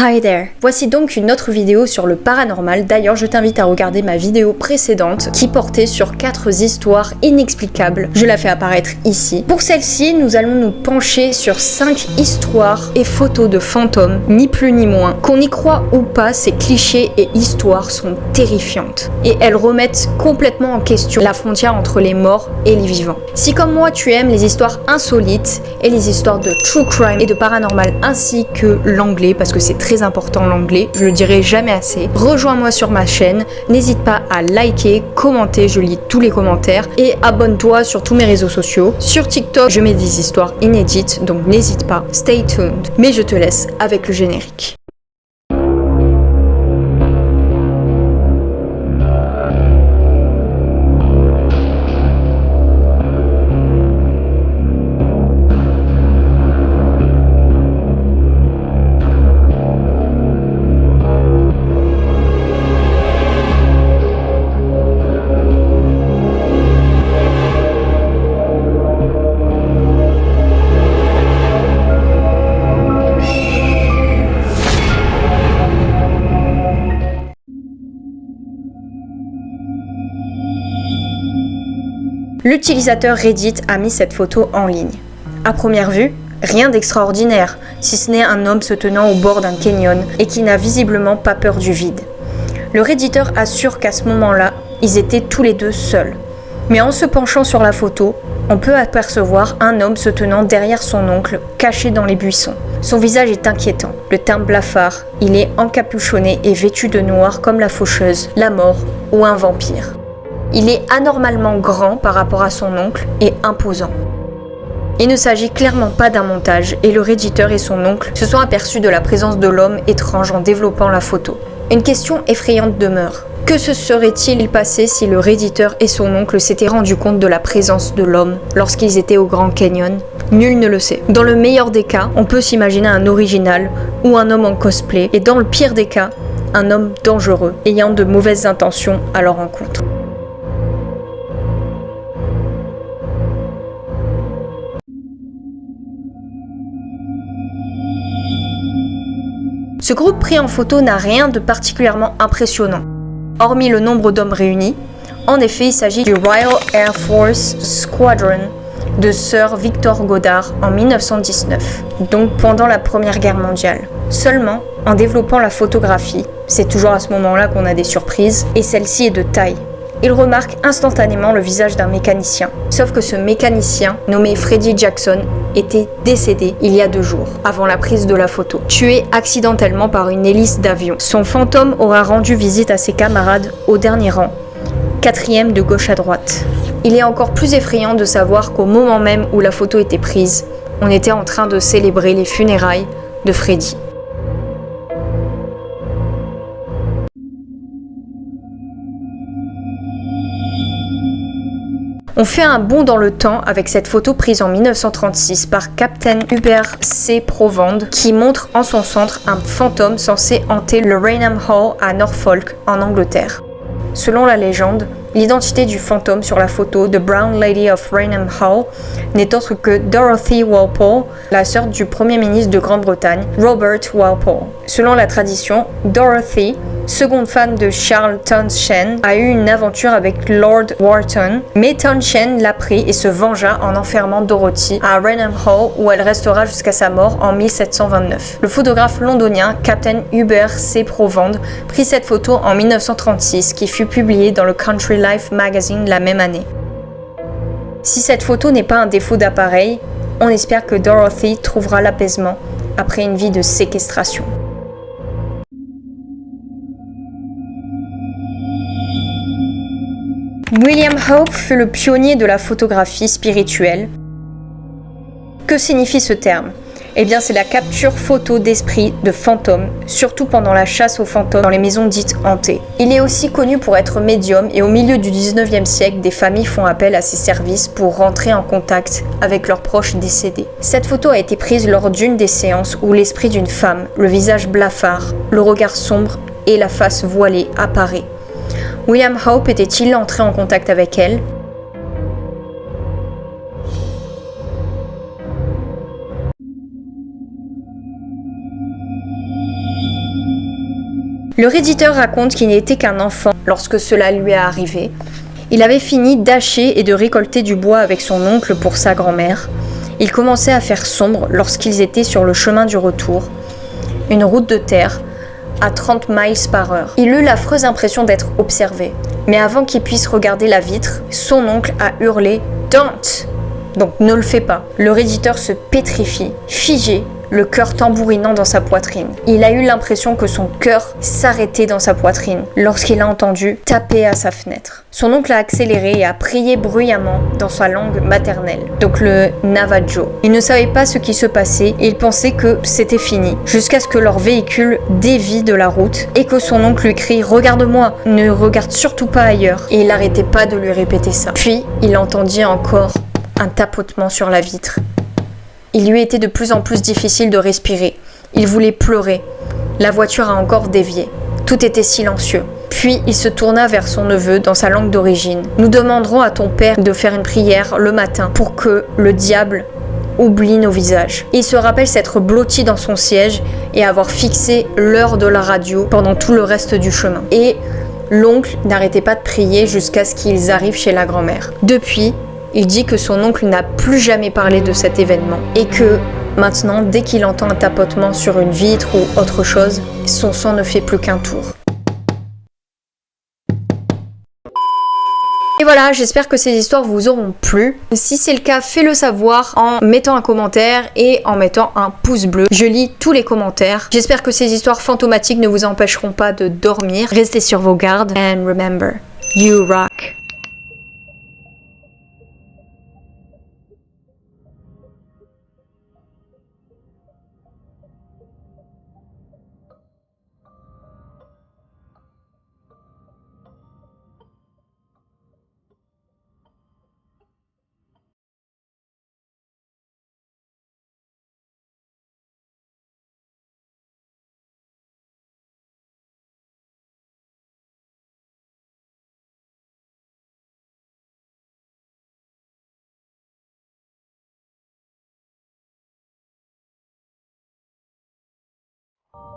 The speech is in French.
Hi there! Voici donc une autre vidéo sur le paranormal. D'ailleurs, je t'invite à regarder ma vidéo précédente qui portait sur 4 histoires inexplicables. Je la fais apparaître ici. Pour celle-ci, nous allons nous pencher sur 5 histoires et photos de fantômes, ni plus ni moins. Qu'on y croit ou pas, ces clichés et histoires sont terrifiantes. Et elles remettent complètement en question la frontière entre les morts et les vivants. Si comme moi, tu aimes les histoires insolites et les histoires de true crime et de paranormal ainsi que l'anglais, parce que c'est très important l'anglais, je le dirai jamais assez. Rejoins-moi sur ma chaîne, n'hésite pas à liker, commenter, je lis tous les commentaires et abonne-toi sur tous mes réseaux sociaux. Sur TikTok, je mets des histoires inédites, donc n'hésite pas, stay tuned. Mais je te laisse avec le générique. L'utilisateur Reddit a mis cette photo en ligne. À première vue, rien d'extraordinaire, si ce n'est un homme se tenant au bord d'un canyon et qui n'a visiblement pas peur du vide. Le redditeur assure qu'à ce moment-là, ils étaient tous les deux seuls. Mais en se penchant sur la photo, on peut apercevoir un homme se tenant derrière son oncle, caché dans les buissons. Son visage est inquiétant, le teint blafard, il est encapuchonné et vêtu de noir comme la faucheuse, la mort ou un vampire. Il est anormalement grand par rapport à son oncle et imposant. Il ne s'agit clairement pas d'un montage et le redditeur et son oncle se sont aperçus de la présence de l'homme étrange en développant la photo. Une question effrayante demeure. Que se serait-il passé si le redditeur et son oncle s'étaient rendus compte de la présence de l'homme lorsqu'ils étaient au Grand Canyon? Nul ne le sait. Dans le meilleur des cas, on peut s'imaginer un original ou un homme en cosplay et dans le pire des cas, un homme dangereux ayant de mauvaises intentions à leur encontre. Ce groupe pris en photo n'a rien de particulièrement impressionnant, hormis le nombre d'hommes réunis. En effet, il s'agit du Royal Air Force Squadron de Sir Victor Goddard en 1919, donc pendant la Première Guerre mondiale. Seulement, en développant la photographie, c'est toujours à ce moment-là qu'on a des surprises, et celle-ci est de taille. Il remarque instantanément le visage d'un mécanicien. Sauf que ce mécanicien, nommé Freddie Jackson, était décédé il y a 2 jours, avant la prise de la photo, tué accidentellement par une hélice d'avion. Son fantôme aura rendu visite à ses camarades au dernier rang, 4e de gauche à droite. Il est encore plus effrayant de savoir qu'au moment même où la photo était prise, on était en train de célébrer les funérailles de Freddie. On fait un bond dans le temps avec cette photo prise en 1936 par Captain Hubert C. Provand qui montre en son centre un fantôme censé hanter le Raynham Hall à Norfolk en Angleterre. Selon la légende, l'identité du fantôme sur la photo de Brown Lady of Raynham Hall n'est autre que Dorothy Walpole, la sœur du Premier ministre de Grande-Bretagne, Robert Walpole. Selon la tradition, Dorothy, seconde femme de Charles Townshend, a eu une aventure avec Lord Wharton, mais Townshend l'a pris et se vengea en enfermant Dorothy à Raynham Hall où elle restera jusqu'à sa mort en 1729. Le photographe londonien Captain Hubert C. Provand prit cette photo en 1936 qui fut publiée dans le Country Life magazine la même année. Si cette photo n'est pas un défaut d'appareil, on espère que Dorothy trouvera l'apaisement après une vie de séquestration. William Hope fut le pionnier de la photographie spirituelle. Que signifie ce terme? Eh bien, c'est la capture photo d'esprits, de fantômes, surtout pendant la chasse aux fantômes dans les maisons dites hantées. Il est aussi connu pour être médium et au milieu du 19e siècle, des familles font appel à ses services pour rentrer en contact avec leurs proches décédés. Cette photo a été prise lors d'une des séances où l'esprit d'une femme, le visage blafard, le regard sombre et la face voilée apparaît. William Hope était-il entré en contact avec elle? Le réditeur raconte qu'il n'était qu'un enfant lorsque cela lui est arrivé. Il avait fini d'acheter et de récolter du bois avec son oncle pour sa grand-mère. Il commençait à faire sombre lorsqu'ils étaient sur le chemin du retour, une route de terre, à 30 miles par heure. Il eut l'affreuse impression d'être observé. Mais avant qu'il puisse regarder la vitre, son oncle a hurlé « Don't !» Donc ne le fais pas. Le réditeur se pétrifie, figé, le cœur tambourinant dans sa poitrine. Il a eu l'impression que son cœur s'arrêtait dans sa poitrine lorsqu'il a entendu taper à sa fenêtre. Son oncle a accéléré et a prié bruyamment dans sa langue maternelle, donc le Navajo. Il ne savait pas ce qui se passait et il pensait que c'était fini, jusqu'à ce que leur véhicule dévie de la route et que son oncle lui crie « Regarde-moi, ne regarde surtout pas ailleurs ». Et il n'arrêtait pas de lui répéter ça. Puis, il entendit encore un tapotement sur la vitre. Il lui était de plus en plus difficile de respirer. Il voulait pleurer. La voiture a encore dévié. Tout était silencieux. Puis il se tourna vers son neveu dans sa langue d'origine. « Nous demanderons à ton père de faire une prière le matin pour que le diable oublie nos visages. » Il se rappelle s'être blotti dans son siège et avoir fixé l'heure de la radio pendant tout le reste du chemin. Et l'oncle n'arrêtait pas de prier jusqu'à ce qu'ils arrivent chez la grand-mère. Depuis, il dit que son oncle n'a plus jamais parlé de cet événement et que maintenant, dès qu'il entend un tapotement sur une vitre ou autre chose, son sang ne fait plus qu'un tour. Et voilà, j'espère que ces histoires vous auront plu. Si c'est le cas, faites-le savoir en mettant un commentaire et en mettant un pouce bleu. Je lis tous les commentaires. J'espère que ces histoires fantomatiques ne vous empêcheront pas de dormir. Restez sur vos gardes. And remember, you rock.